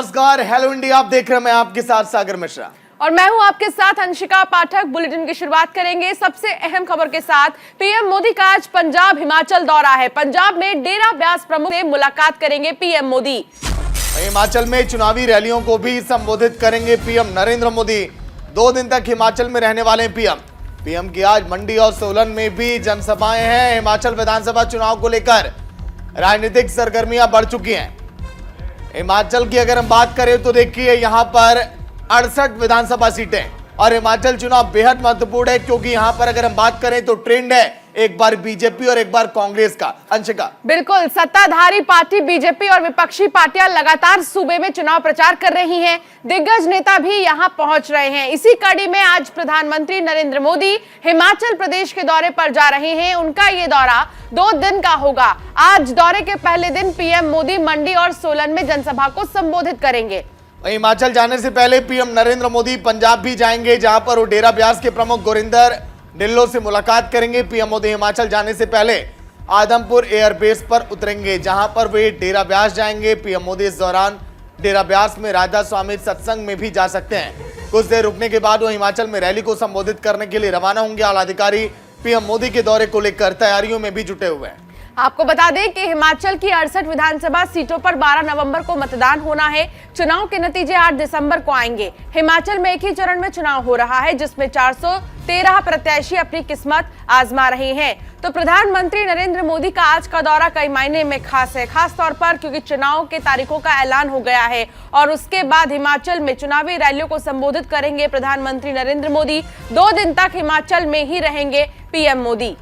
नमस्कार, hello India. आप देख रहे हैं, मैं आपके साथ सागर मिश्रा और मैं हूं आपके साथ अंशिका पाठक। बुलेटिन की शुरुआत करेंगे सबसे अहम खबर के साथ। पीएम मोदी का आज पंजाब हिमाचल दौरा है। पंजाब में डेरा ब्यास प्रमुख से मुलाकात करेंगे पीएम मोदी। हिमाचल में चुनावी रैलियों को भी संबोधित करेंगे पीएम नरेंद्र मोदी। 2 दिन तक हिमाचल में रहने वाले पीएम की आज मंडी और सोलन में भी जनसभाएं हैं। हिमाचल विधानसभा चुनाव को लेकर राजनीतिक सरगर्मियां बढ़ चुकी हैं। हिमाचल की अगर हम बात करें तो देखिए, यहां पर 68 विधानसभा सीटें और हिमाचल चुनाव बेहद महत्वपूर्ण है, क्योंकि यहां पर अगर हम बात करें तो ट्रेंड है एक बार बीजेपी और एक बार कांग्रेस का। अंशिका, बिल्कुल, सत्ताधारी पार्टी बीजेपी और विपक्षी पार्टियां लगातार सूबे में चुनाव प्रचार कर रही हैं। दिग्गज नेता भी यहां पहुंच रहे हैं। इसी कड़ी में आज प्रधानमंत्री नरेंद्र मोदी हिमाचल प्रदेश के दौरे पर जा रहे हैं। उनका ये दौरा 2 दिन का होगा। आज दौरे के पहले दिन पीएम मोदी मंडी और सोलन में जनसभा को संबोधित करेंगे। हिमाचल जाने से पहले पीएम नरेंद्र मोदी पंजाब भी जाएंगे, जहां पर वो डेरा ब्यास के प्रमुख गुरिंदर ढिल्लों से मुलाकात करेंगे। पीएम मोदी हिमाचल जाने से पहले आदमपुर एयरबेस पर उतरेंगे, जहां पर वे डेरा ब्यास जाएंगे। पीएम मोदी इस दौरान डेरा ब्यास में राधा स्वामी सत्संग में भी जा सकते हैं। कुछ देर रुकने के बाद वो हिमाचल में रैली को संबोधित करने के लिए रवाना होंगे। आला अधिकारी पीएम मोदी के दौरे को लेकर तैयारियों में भी जुटे हुए हैं। आपको बता दें कि हिमाचल की 68 विधानसभा सीटों पर 12 नवंबर को मतदान होना है। चुनाव के नतीजे 8 दिसंबर को आएंगे। हिमाचल में एक ही चरण में चुनाव हो रहा है, जिसमें 413 प्रत्याशी अपनी किस्मत आजमा रहे हैं। तो प्रधानमंत्री नरेंद्र मोदी का आज का दौरा कई मायने में खास है, खास तौर पर क्योंकि चुनाव के तारीखों का ऐलान हो गया है और उसके बाद हिमाचल में चुनावी रैलियों को संबोधित करेंगे प्रधानमंत्री नरेंद्र मोदी। 2 दिन तक हिमाचल में ही रहेंगे पीएम मोदी।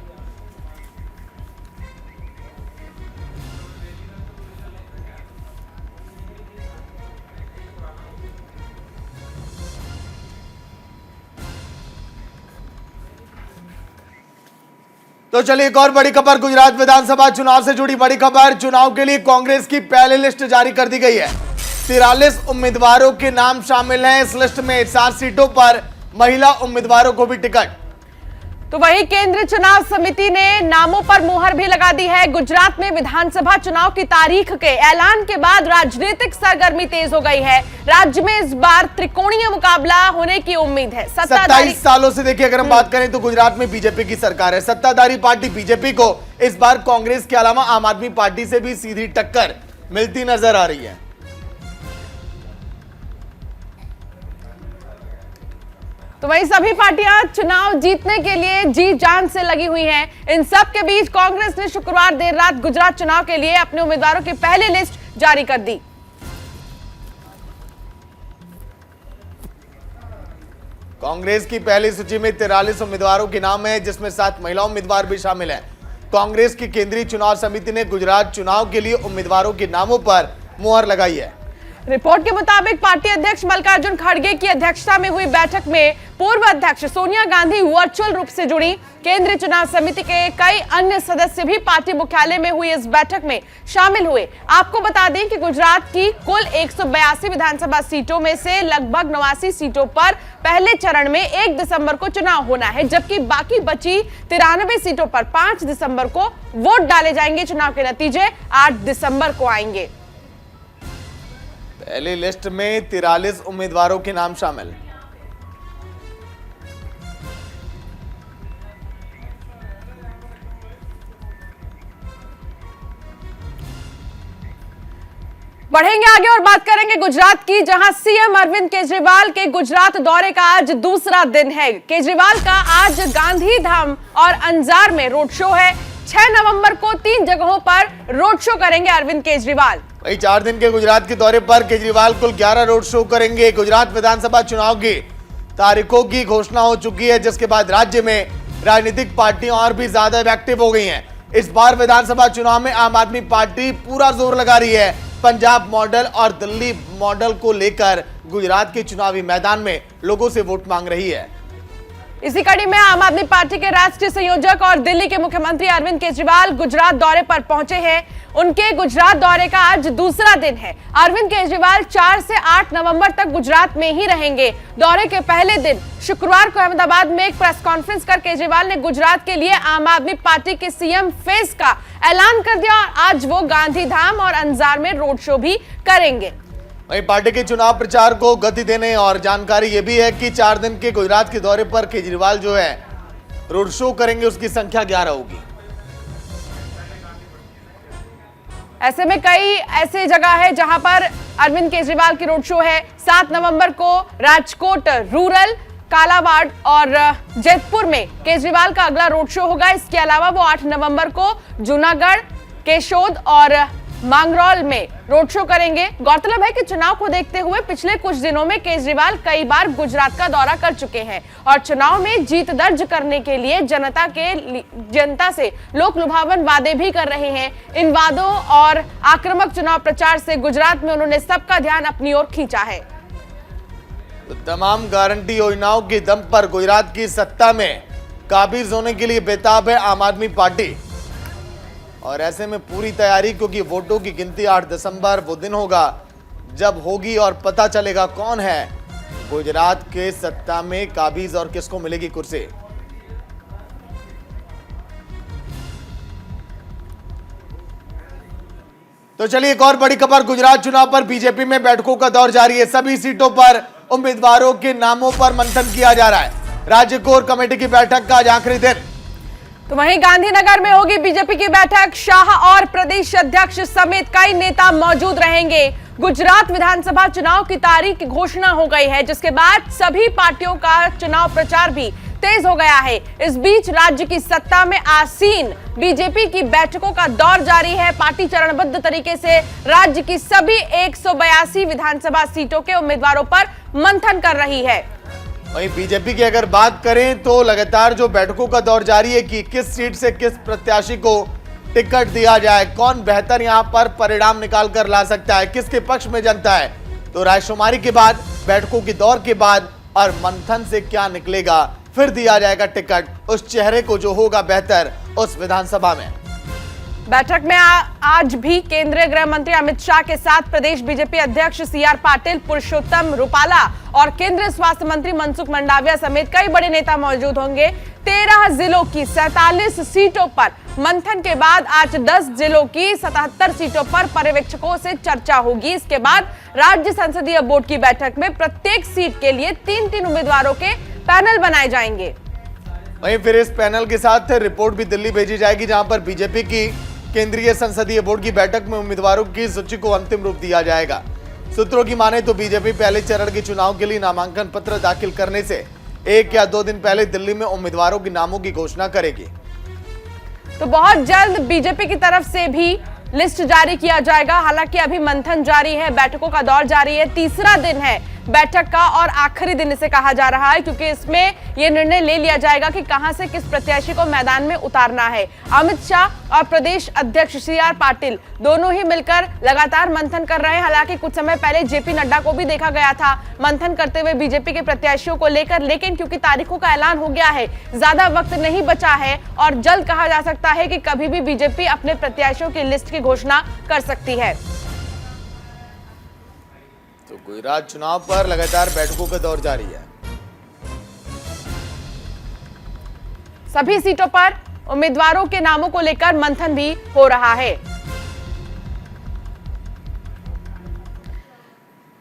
तो चलिए, एक और बड़ी खबर, गुजरात विधानसभा चुनाव से जुड़ी बड़ी खबर। चुनाव के लिए कांग्रेस की पहली लिस्ट जारी कर दी गई है। 43 उम्मीदवारों के नाम शामिल हैं इस लिस्ट में। 7 सीटों पर महिला उम्मीदवारों को भी टिकट। तो वहीं केंद्रीय चुनाव समिति ने नामों पर मुहर भी लगा दी है। गुजरात में विधानसभा चुनाव की तारीख के ऐलान के बाद राजनीतिक सरगर्मी तेज हो गई है। राज्य में इस बार त्रिकोणीय मुकाबला होने की उम्मीद है। 27 सालों से देखिए, अगर हम बात करें तो गुजरात में बीजेपी की सरकार है। सत्ताधारी पार्टी बीजेपी को इस बार कांग्रेस के अलावा आम आदमी पार्टी से भी सीधी टक्कर मिलती नजर आ रही है। तो वहीं सभी पार्टियां चुनाव जीतने के लिए जी जान से लगी हुई हैं। इन सब के बीच कांग्रेस ने शुक्रवार देर रात गुजरात चुनाव के लिए अपने उम्मीदवारों की पहली लिस्ट जारी कर दी। कांग्रेस की पहली सूची में 43 उम्मीदवारों के नाम है, जिसमें 7 महिला उम्मीदवार भी शामिल हैं। कांग्रेस की केंद्रीय चुनाव समिति ने गुजरात चुनाव के लिए उम्मीदवारों के नामों पर मुहर लगाई है। रिपोर्ट के मुताबिक पार्टी अध्यक्ष मल्लिकार्जुन खड़गे की अध्यक्षता में हुई बैठक में पूर्व अध्यक्ष सोनिया गांधी वर्चुअल रूप से जुड़ी। केंद्रीय चुनाव समिति के कई अन्य सदस्य भी पार्टी मुख्यालय में हुई इस बैठक में शामिल हुए। आपको बता दें कि गुजरात की कुल 182 विधानसभा सीटों में से लगभग 89 सीटों पर पहले चरण में 1 दिसंबर को चुनाव होना है, जबकि बाकी बची 93 सीटों पर 5 दिसंबर को वोट डाले जाएंगे। चुनाव के नतीजे 8 दिसंबर को आएंगे। पहली लिस्ट में 43 उम्मीदवारों के नाम शामिल। बढ़ेंगे आगे और बात करेंगे गुजरात की, जहां सीएम अरविंद केजरीवाल के गुजरात दौरे का आज दूसरा दिन है। केजरीवाल का आज गांधीधाम और अंजार में रोड शो है। 6 नवंबर को 3 जगहों पर रोड शो करेंगे अरविंद केजरीवाल। वही 4 दिन के गुजरात के दौरे पर केजरीवाल कुल 11 रोड शो करेंगे। गुजरात विधानसभा चुनाव की तारीखों की घोषणा हो चुकी है, जिसके बाद राज्य में राजनीतिक पार्टियां और भी ज्यादा एक्टिव हो गई हैं। इस बार विधानसभा चुनाव में आम आदमी पार्टी पूरा जोर लगा रही है। पंजाब मॉडल और दिल्ली मॉडल को लेकर गुजरात के चुनावी मैदान में लोगों से वोट मांग रही है। इसी कड़ी में आम आदमी पार्टी के राष्ट्रीय संयोजक और दिल्ली के मुख्यमंत्री अरविंद केजरीवाल गुजरात दौरे पर पहुंचे हैं। उनके गुजरात दौरे का आज दूसरा दिन है। अरविंद केजरीवाल 4 से 8 नवंबर तक गुजरात में ही रहेंगे। दौरे के पहले दिन शुक्रवार को अहमदाबाद में एक प्रेस कॉन्फ्रेंस कर केजरीवाल ने गुजरात के लिए आम आदमी पार्टी के सीएम फेस का ऐलान कर दिया और आज वो गांधीधाम और अंजार में रोड शो भी करेंगे। वहीं पार्टी के चुनाव प्रचार को गति देने और जानकारी यह भी है कि 4 दिन के गुजरात के दौरे पर केजरीवाल जो है रोड शो करेंगे, उसकी संख्या 11 होगी। ऐसे में कई ऐसे जगह है जहां पर अरविंद केजरीवाल की रोड शो है। 7 नवंबर को राजकोट रूरल, कालावाड़ और जैतपुर में केजरीवाल का अगला रोड शो होगा। इसके अलावा वो 8 नवंबर को जूनागढ़, केशोद और मांगरौल में रोड शो करेंगे। गौरतलब है कि चुनाव को देखते हुए पिछले कुछ दिनों में केजरीवाल कई बार गुजरात का दौरा कर चुके हैं और चुनाव में जीत दर्ज करने के लिए जनता से लोक लुभावन वादे भी कर रहे हैं। इन वादों और आक्रामक चुनाव प्रचार से गुजरात में उन्होंने सबका ध्यान अपनी ओर खींचा है। तो तमाम गारंटी योजनाओं के दम पर गुजरात की सत्ता में काबिज होने के लिए बेताब है आम आदमी पार्टी और ऐसे में पूरी तैयारी, क्योंकि वोटों की गिनती 8 दिसंबर वो दिन होगा जब होगी और पता चलेगा कौन है गुजरात के सत्ता में काबिज और किसको मिलेगी कुर्सी। तो चलिए एक और बड़ी खबर, गुजरात चुनाव पर बीजेपी में बैठकों का दौर जारी है। सभी सीटों पर उम्मीदवारों के नामों पर मंथन किया जा रहा है। राज्य कोर कमेटी की बैठक का आज आखिरी दिन। तो वहीं गांधीनगर में होगी बीजेपी की बैठक। शाह और प्रदेश अध्यक्ष समेत कई नेता मौजूद रहेंगे। गुजरात विधानसभा चुनाव की तारीख की घोषणा हो गई है, जिसके बाद सभी पार्टियों का चुनाव प्रचार भी तेज हो गया है। इस बीच राज्य की सत्ता में आसीन बीजेपी की बैठकों का दौर जारी है। पार्टी चरणबद्ध तरीके से राज्य की सभी 182 विधानसभा सीटों के उम्मीदवारों पर मंथन कर रही है। वहीं बीजेपी की अगर बात करें तो लगातार जो बैठकों का दौर जारी है कि किस सीट से किस प्रत्याशी को टिकट दिया जाए, कौन बेहतर यहां पर परिणाम निकाल कर ला सकता है, किसके पक्ष में जनता है। तो रायशुमारी के बाद, बैठकों के दौर के बाद और मंथन से क्या निकलेगा, फिर दिया जाएगा टिकट उस चेहरे को जो होगा बेहतर उस विधानसभा में। बैठक में आज भी केंद्रीय गृह मंत्री अमित शाह के साथ प्रदेश बीजेपी अध्यक्ष सीआर पाटिल, पुरुषोत्तम रुपाला और केंद्रीय स्वास्थ्य मंत्री मनसुख मंडाविया समेत कई बड़े नेता मौजूद होंगे। 13 जिलों की 47 सीटों पर मंथन के बाद आज 10 जिलों की 77 सीटों पर पर्यवेक्षकों से चर्चा होगी। इसके बाद राज्य संसदीय बोर्ड की बैठक में प्रत्येक सीट के लिए 3-3 उम्मीदवारों के पैनल बनाए जाएंगे। वहीं फिर इस पैनल के साथ रिपोर्ट भी दिल्ली भेजी जाएगी, जहां पर बीजेपी की केंद्रीय संसदीय बोर्ड की बैठक में उम्मीदवारों की सूची को अंतिम रूप दिया जाएगा। सूत्रों की माने तो बीजेपी पहले चरण के चुनाव के लिए नामांकन पत्र दाखिल करने से 1 या 2 दिन पहले दिल्ली में उम्मीदवारों के नामों की घोषणा करेगी। तो बहुत जल्द बीजेपी की तरफ से भी लिस्ट जारी किया जाएगा। हालांकि अभी मंथन जारी है, बैठकों का दौर जारी है। तीसरा दिन है बैठक का और आखिरी दिन इसे कहा जा रहा है, क्योंकि इसमें यह निर्णय ले लिया जाएगा कि कहां से किस प्रत्याशी को मैदान में उतारना है। अमित शाह और प्रदेश अध्यक्ष सीआर पाटिल दोनों ही मिलकर लगातार मंथन कर रहे हैं। हालांकि कुछ समय पहले जेपी नड्डा को भी देखा गया था मंथन करते हुए बीजेपी के प्रत्याशियों को लेकर, लेकिन क्योंकि तारीखों का ऐलान हो गया है, ज्यादा वक्त नहीं बचा है और जल्द कहा जा सकता है कि कभी भी बीजेपी अपने प्रत्याशियों की लिस्ट की घोषणा कर सकती है। तो गुजरात चुनाव पर लगातार बैठकों का दौर जारी है। सभी सीटों पर उम्मीदवारों के नामों को लेकर मंथन भी हो रहा है।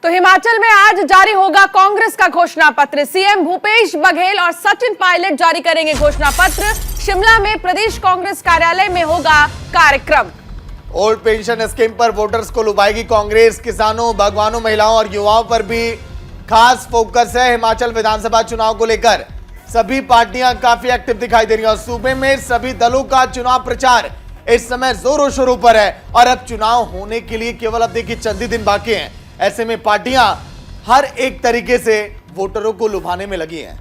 तो हिमाचल में आज जारी होगा कांग्रेस का घोषणा पत्र। सीएम भूपेश बघेल और सचिन पायलट जारी करेंगे घोषणा पत्र। शिमला में प्रदेश कांग्रेस कार्यालय में होगा कार्यक्रम। ओल्ड पेंशन स्कीम पर वोटर्स को लुभाएगी कांग्रेस। किसानों, बागवानों, महिलाओं और युवाओं पर भी खास फोकस है। हिमाचल विधानसभा चुनाव को लेकर सभी पार्टियां काफी एक्टिव दिखाई दे रही हैं और सूबे में सभी दलों का चुनाव प्रचार इस समय जोरों शोरों पर है। और अब चुनाव होने के लिए केवल अब देखिए चंद ही दिन बाकी हैं। ऐसे में पार्टियां हर एक तरीके से वोटरों को लुभाने में लगी हैं।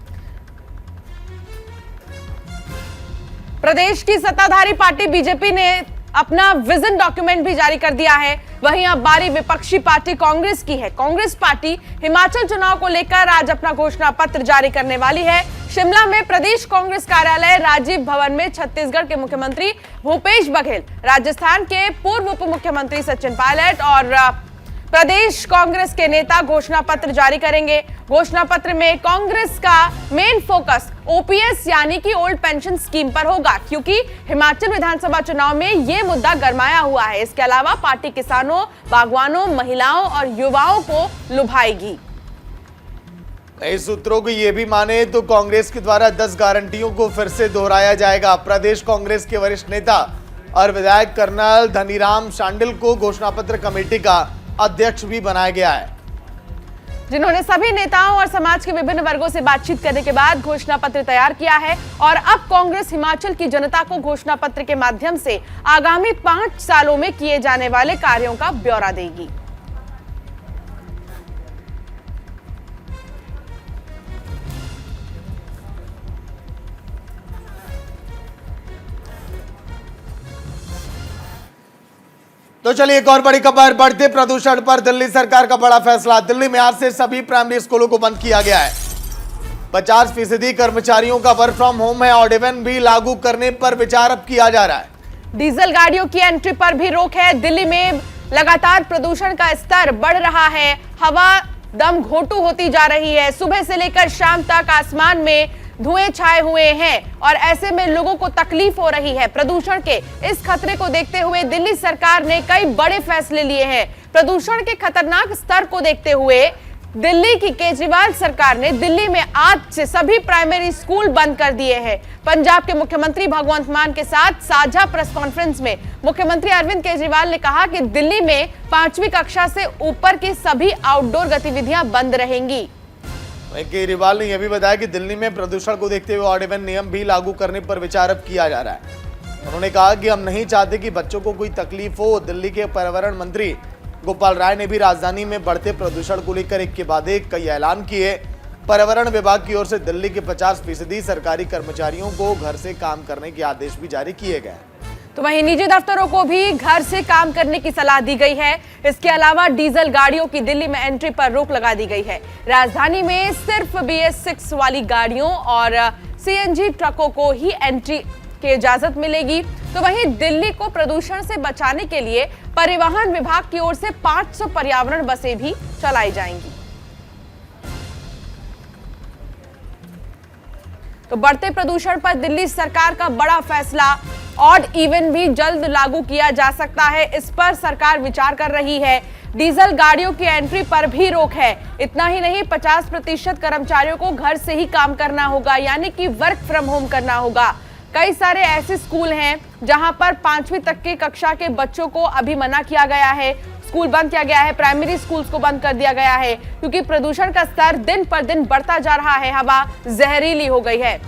प्रदेश की सत्ताधारी पार्टी बीजेपी ने अपना विजन डॉक्यूमेंट भी जारी कर दिया है। वहीं अब बारी विपक्षी पार्टी कांग्रेस की है। कांग्रेस पार्टी हिमाचल चुनाव को लेकर आज अपना घोषणा पत्र जारी करने वाली है। शिमला में प्रदेश कांग्रेस कार्यालय राजीव भवन में छत्तीसगढ़ के मुख्यमंत्री भूपेश बघेल, राजस्थान के पूर्व उप मुख्यमंत्री सचिन पायलट और प्रदेश कांग्रेस के नेता घोषणा पत्र जारी करेंगे। घोषणा पत्र में कांग्रेस का मेन फोकस ओपीएस यानी कि ओल्ड पेंशन स्कीम पर होगा, क्योंकि हिमाचल विधानसभा चुनाव में यह मुद्दा गरमाया हुआ है। इसके अलावा पार्टी किसानों, बागवानों, महिलाओं और युवाओं को लुभाएगी। नए सूत्रों को ये भी माने तो कांग्रेस के द्वारा 10 गारंटियों को फिर से दोहराया जाएगा। प्रदेश कांग्रेस के वरिष्ठ नेता और विधायक कर्नल धनीराम शांडिल को घोषणा पत्र कमेटी का अध्यक्ष भी बनाया गया है, जिन्होंने सभी नेताओं और समाज के विभिन्न वर्गों से बातचीत करने के बाद घोषणा पत्र तैयार किया है। और अब कांग्रेस हिमाचल की जनता को घोषणा पत्र के माध्यम से आगामी 5 सालों में किए जाने वाले कार्यों का ब्यौरा देगी। तो चलिए एक और बड़ी खबर, बढ़ते प्रदूषण पर दिल्ली सरकार का बड़ा फैसला। दिल्ली में आज से सभी प्राइमरी स्कूलों को बंद किया गया है। 50% कर्मचारियों का वर्क फ्रॉम होम है और इवन भी लागू करने पर विचार अब किया जा रहा है। डीजल गाड़ियों की एंट्री पर भी रोक है। दिल्ली में लगातार प्रदूषण का स्तर बढ़ रहा है। हवा दम घोटू होती जा रही है। सुबह से लेकर शाम तक आसमान में धुएं छाए हुए हैं और ऐसे में लोगों को तकलीफ हो रही है। प्रदूषण के इस खतरे को देखते हुए दिल्ली सरकार ने कई बड़े फैसले लिए हैं। प्रदूषण के खतरनाक स्तर को देखते हुए दिल्ली की केजरीवाल सरकार ने दिल्ली में आज से सभी प्राइमरी स्कूल बंद कर दिए हैं। पंजाब के मुख्यमंत्री भगवंत मान के साथ साझा प्रेस कॉन्फ्रेंस में मुख्यमंत्री अरविंद केजरीवाल ने कहा कि दिल्ली में 5वीं कक्षा से ऊपर की सभी आउटडोर गतिविधियां बंद रहेंगी। केजरीवाल ने यह भी बताया कि दिल्ली में प्रदूषण को देखते हुए ऑड इवन नियम भी लागू करने पर विचार अब किया जा रहा है। उन्होंने कहा कि हम नहीं चाहते कि बच्चों को कोई तकलीफ हो। दिल्ली के पर्यावरण मंत्री गोपाल राय ने भी राजधानी में बढ़ते प्रदूषण को लेकर एक के बाद एक कई ऐलान किए। पर्यावरण विभाग की ओर से दिल्ली के 50% सरकारी कर्मचारियों को घर से काम करने के आदेश भी जारी किए गए। तो वहीं निजी दफ्तरों को भी घर से काम करने की सलाह दी गई है। इसके अलावा डीजल गाड़ियों की दिल्ली में एंट्री पर रोक लगा दी गई है। राजधानी में सिर्फ BS6 वाली गाड़ियों और CNG ट्रकों को ही एंट्री की इजाजत मिलेगी। तो वहीं दिल्ली को प्रदूषण से बचाने के लिए परिवहन विभाग की ओर से 500 पर्यावरण बसें भी चलाई जाएंगी। तो बढ़ते प्रदूषण पर दिल्ली सरकार का बड़ा फैसला, ऑड इवन भी जल्द लागू किया जा सकता है, इस पर सरकार विचार कर रही है। डीजल गाड़ियों की एंट्री पर भी रोक है। इतना ही नहीं, 50% कर्मचारियों को घर से ही काम करना होगा, यानी कि वर्क फ्रॉम होम करना होगा। कई सारे ऐसे स्कूल हैं जहां पर 5वीं तक की कक्षा के बच्चों को अभी मना किया गया है, स्कूल बंद किया गया है। प्राइमरी स्कूल्स को बंद कर दिया गया है क्योंकि प्रदूषण का स्तर दिन पर दिन बढ़ता जा रहा है। हवा जहरीली हो गई है।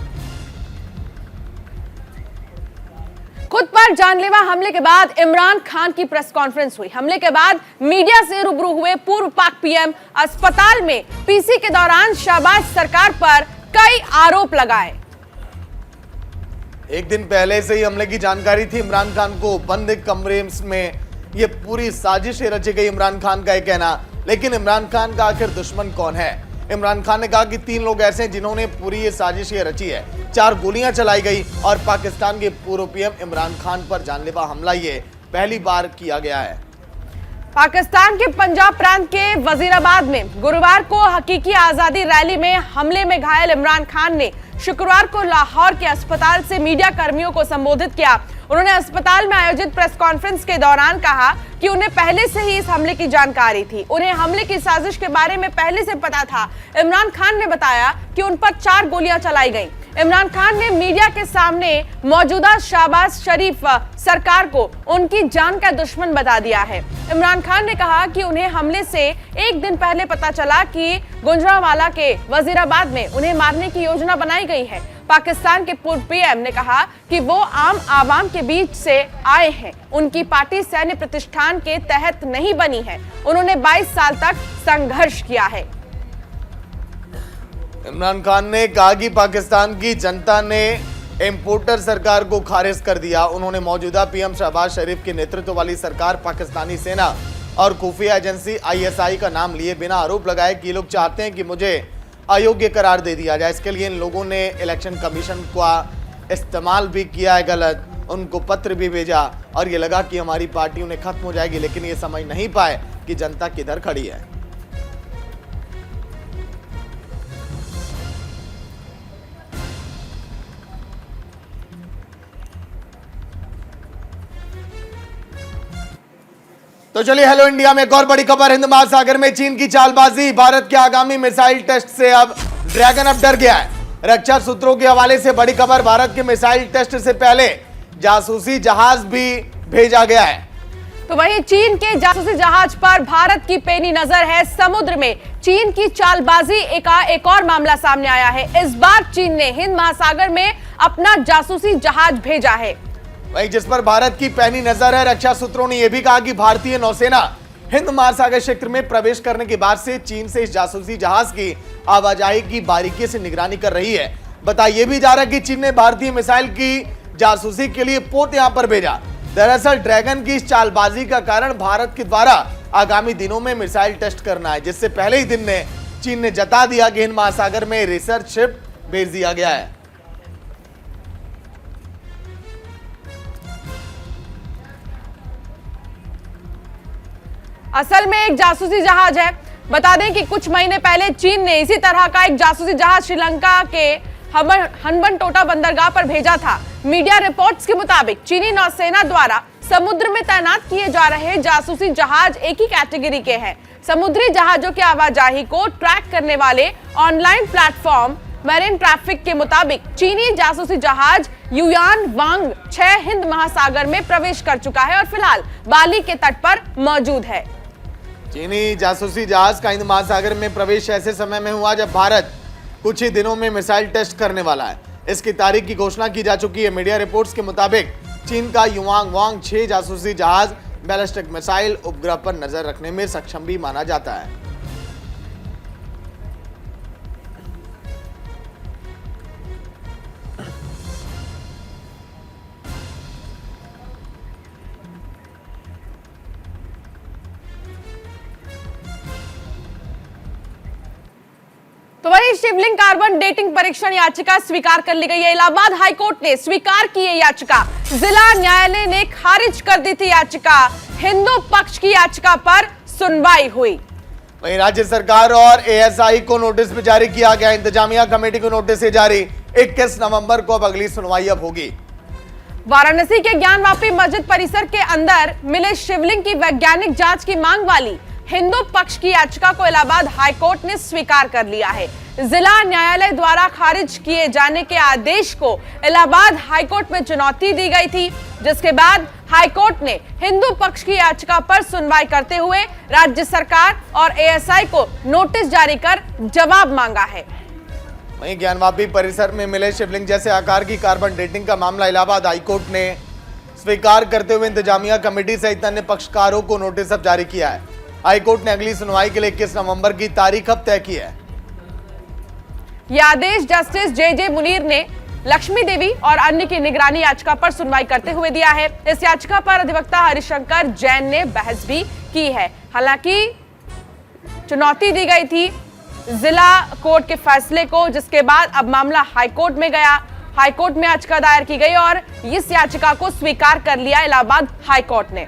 खुद पर जानलेवा हमले के बाद इमरान खान की प्रेस कॉन्फ्रेंस हुई। हमले के बाद मीडिया से रूबरू हुए पूर्व पाक पीएम अस्पताल में पीसी के दौरान शहबाज सरकार पर कई आरोप लगाए। एक दिन पहले से ही हमले की जानकारी थी। इमरान खान को बंद कमरे में ये पूरी साजिश रची गई, इमरान खान का यह कहना। लेकिन इमरान खान का आखिर दुश्मन कौन है? इमरान खान ने कहा कि 3 लोग ऐसे हैं जिन्होंने पूरी ये साजिश रची है। 4 गोलियां चलाई गई और पाकिस्तान के पूर्व पीएम इमरान खान पर जानलेवा हमला ये पहली बार किया गया है। पाकिस्तान के पंजाब प्रांत के वजीराबाद में गुरुवार को हकीकी आजादी रैली में हमले में घायल इमरान खान ने शुक्रवार को लाहौर के अस्पताल से मीडिया कर्मियों को संबोधित किया। उन्होंने अस्पताल में आयोजित प्रेस कॉन्फ्रेंस के दौरान कहा कि उन्हें पहले से ही इस हमले की जानकारी थी। उन्हें हमले की साजिश के बारे में पहले से पता था। इमरान खान ने बताया कि उन पर 4 गोलियां चलाई गईं। इमरान खान ने मीडिया के सामने मौजूदा शहबाज शरीफ सरकार को उनकी जान का दुश्मन बता दिया है। इमरान खान ने कहा कि उन्हें हमले से एक दिन पहले पता चला कि गुजरांवाला के वजीराबाद में उन्हें मारने की योजना बनाई गई है। पाकिस्तान के पूर्व पीएम ने कहा कि वो आम आवाम के बीच से आए हैं। उनकी पार्टी सैन्य प्रतिष्ठान के तहत नहीं बनी है। उन्होंने 22 साल तक संघर्ष किया है। इमरान खान ने कहा कि पाकिस्तान की जनता ने इंपोर्टर सरकार को खारिज कर दिया। उन्होंने मौजूदा पीएम शहबाज शरीफ के नेतृत्व वाली सरकार, पाकिस्तानी सेना और खुफिया एजेंसी ISI का नाम लिए बिना आरोप लगाए कि लोग चाहते हैं कि मुझे अयोग्य करार दे दिया जाए। इसके लिए इन लोगों ने इलेक्शन कमीशन का इस्तेमाल भी किया है गलत, उनको पत्र भी भेजा और ये लगा कि हमारी पार्टी उन्हें खत्म हो जाएगी, लेकिन ये समझ नहीं पाए की जनता किधर खड़ी है। तो चलिए हेलो इंडिया में एक और बड़ी खबर। हिंद महासागर में चीन की चालबाजी, भारत के आगामी मिसाइल टेस्ट से अब ड्रैगन अब डर गया है। रक्षा सूत्रों के हवाले से बड़ी खबर, भारत के मिसाइल टेस्ट से पहले जासूसी जहाज भी भेजा गया है। तो वहीं चीन के जासूसी जहाज पर भारत की पैनी नजर है। समुद्र में चीन की चालबाजी एक और मामला सामने आया है। इस बार चीन ने हिंद महासागर में अपना जासूसी जहाज भेजा है, वहीं जिस पर भारत की पैनी नजर है। रक्षा सूत्रों ने यह भी कहा कि भारतीय नौसेना हिंद महासागर क्षेत्र में प्रवेश करने के बाद से चीन से इस जासूसी जहाज की आवाजाही की बारीकी से निगरानी कर रही है। बताया भी जा रहा है कि चीन ने भारतीय मिसाइल की जासूसी के लिए पोत यहां पर भेजा। दरअसल ड्रैगन की इस चालबाजी का कारण भारत के द्वारा आगामी दिनों में मिसाइल टेस्ट करना है, जिससे पहले ही दिन ने चीन ने जता दिया कि हिंद महासागर में रिसर्च शिप भेज दिया गया है। असल में एक जासूसी जहाज है। बता दें कि कुछ महीने पहले चीन ने इसी तरह का एक जासूसी जहाज श्रीलंका के हम्बनटोटा बंदरगाह पर भेजा था। मीडिया रिपोर्ट्स के मुताबिक चीनी नौसेना द्वारा समुद्र में तैनात किए जा रहे जासूसी जहाज एक ही कैटेगरी के हैं। समुद्री जहाजों की आवाजाही को ट्रैक करने वाले ऑनलाइन प्लेटफॉर्म मैरीन ट्रैफिक के मुताबिक चीनी जासूसी जहाज युयान वांग 6 हिंद महासागर में प्रवेश कर चुका है और फिलहाल बाली के तट पर मौजूद है। चीनी जासूसी जहाज का हिंद महासागर में प्रवेश ऐसे समय में हुआ जब भारत कुछ ही दिनों में मिसाइल टेस्ट करने वाला है। इसकी तारीख की घोषणा की जा चुकी है। मीडिया रिपोर्ट्स के मुताबिक चीन का युआंग वांग 6 जासूसी जहाज बैलिस्टिक मिसाइल उपग्रह पर नजर रखने में सक्षम भी माना जाता है। तो वहीं शिवलिंग कार्बन डेटिंग परीक्षण याचिका स्वीकार कर ली गई है। इलाहाबाद हाईकोर्ट ने स्वीकार की है याचिका। जिला न्यायालय ने खारिज कर दी थी याचिका। हिंदू पक्ष की याचिका पर सुनवाई हुई। वहीं राज्य सरकार और एएसआई को नोटिस भी जारी किया गया। इंतजामिया कमेटी को नोटिस है जारी। 21 नवंबर को अब अगली सुनवाई अब होगी। वाराणसी के ज्ञानवापी मस्जिद परिसर के अंदर मिले शिवलिंग की वैज्ञानिक जांच की मांग वाली हिंदू पक्ष की याचिका को इलाहाबाद हाईकोर्ट ने स्वीकार कर लिया है। जिला न्यायालय द्वारा खारिज किए जाने के आदेश को इलाहाबाद हाईकोर्ट में चुनौती दी गई थी, जिसके बाद हाईकोर्ट ने हिंदू पक्ष की याचिका पर सुनवाई करते हुए राज्य सरकार और एएसआई को नोटिस जारी कर जवाब मांगा है। वहीं ज्ञानवापी परिसर में मिले शिवलिंग जैसे आकार की कार्बन डेटिंग का मामला इलाहाबाद हाईकोर्ट ने स्वीकार करते हुए इंतजामिया कमेटी सहित अन्य पक्षकारों को नोटिस अब जारी किया है। हाईकोर्ट ने अगली सुनवाई के लिए 21 नवंबर की तारीख अब तय की है। यह आदेश जस्टिस जे मुनीर ने लक्ष्मी देवी और अन्य की निगरानी याचिका पर सुनवाई करते हुए दिया है। इस याचिका पर अधिवक्ता हरिशंकर जैन ने बहस भी की है। हालांकि चुनौती दी गई थी जिला कोर्ट के फैसले को, जिसके बाद अब मामला हाईकोर्ट में गया। हाईकोर्ट में याचिका दायर की गई और इस याचिका को स्वीकार कर लिया इलाहाबाद हाईकोर्ट ने।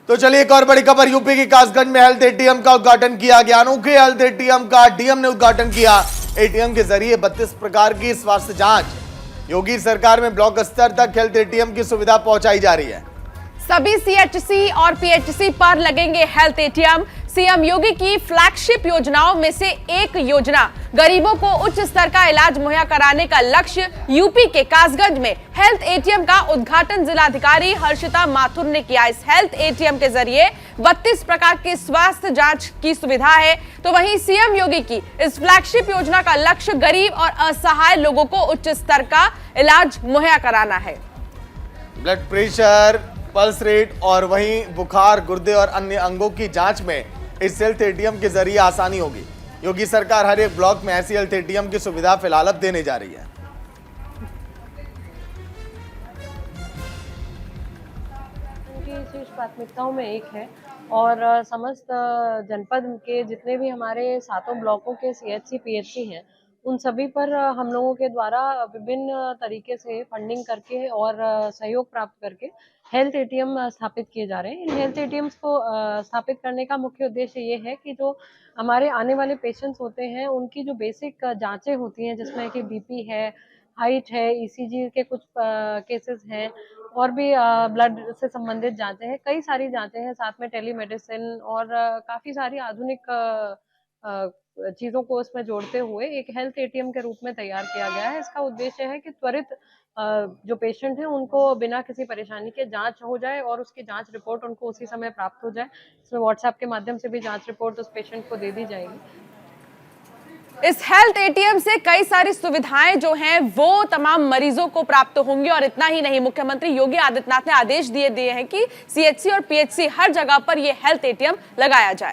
तो चलिए एक और बड़ी खबर, यूपी के कासगंज में हेल्थ एटीएम का उद्घाटन किया गया। अनोखे हेल्थ एटीएम का डीएम ने उद्घाटन किया। एटीएम के जरिए 32 प्रकार की स्वास्थ्य जांच। योगी सरकार में ब्लॉक स्तर तक हेल्थ एटीएम की सुविधा पहुंचाई जा रही है। सभी सीएचसी और पीएचसी पर लगेंगे हेल्थ एटीएम। सीएम योगी की फ्लैगशिप योजनाओं में से एक योजना गरीबों को उच्च स्तर का इलाज मुहैया कराने का लक्ष्य। यूपी के कासगंज में हेल्थ एटीएम का उद्घाटन जिलाधिकारी हर्षिता माथुर ने किया। इस हेल्थ एटीएम के जरिए 32 प्रकार की स्वास्थ्य जांच की सुविधा है। तो वहीं सीएम योगी की इस फ्लैगशिप योजना का लक्ष्य गरीब और असहाय लोगों को उच्च स्तर का इलाज मुहैया कराना है। ब्लड प्रेशर, पल्स रेट और वहीं बुखार, गुर्दे और अन्य अंगों की जांच में इस हेल्थ एटीएम के जरिए आसानी होगी। योगी सरकार हर एक ब्लॉक में ऐसी हेल्थ एटीएम की सुविधा फिलहाल अब देने जा रही है। उनकी शीर्ष प्राथमिकताओं में एक है और समस्त जनपद के जितने भी हमारे सातों ब्लॉकों के सीएचसी पीएचसी हैं उन सभी पर हम लोगों के द्वारा विभिन्न तरीके से फंडिंग करके और सहयोग प्राप्त करके हेल्थ एटीएम स्थापित किए जा रहे हैं। इन हेल्थ एटीएम्स को स्थापित करने का मुख्य उद्देश्य ये है कि जो हमारे आने वाले पेशेंट्स होते हैं उनकी जो बेसिक जांचें होती हैं, जिसमें कि बीपी है, हाइट है, ईसीजी के कुछ केसेस हैं और भी ब्लड से संबंधित जांचें हैं, कई सारी जांचें हैं, साथ में टेलीमेडिसिन और काफ़ी सारी आधुनिक चीज़ों को इसमें जोड़ते हुए एक हेल्थ एटीएम के रूप में तैयार किया गया है। इसका उद्देश्य है कि त्वरित जो पेशेंट हैं उनको बिना किसी परेशानी के जांच हो जाए और उसकी जांच रिपोर्ट उनको उसी समय प्राप्त हो जाए। इसमें व्हाट्सएप के माध्यम से भी जांच रिपोर्ट उस पेशेंट को दे दी जाएगी। इस हेल्थ एटीएम से कई सारी सुविधाएं जो हैं वो तमाम मरीजों को प्राप्त होंगी और इतना ही नहीं, मुख्यमंत्री योगी आदित्यनाथ ने आदेश दिए हैं कि सीएचसी और पीएचसी हर जगह पर यह हेल्थ एटीएम लगाया जाए।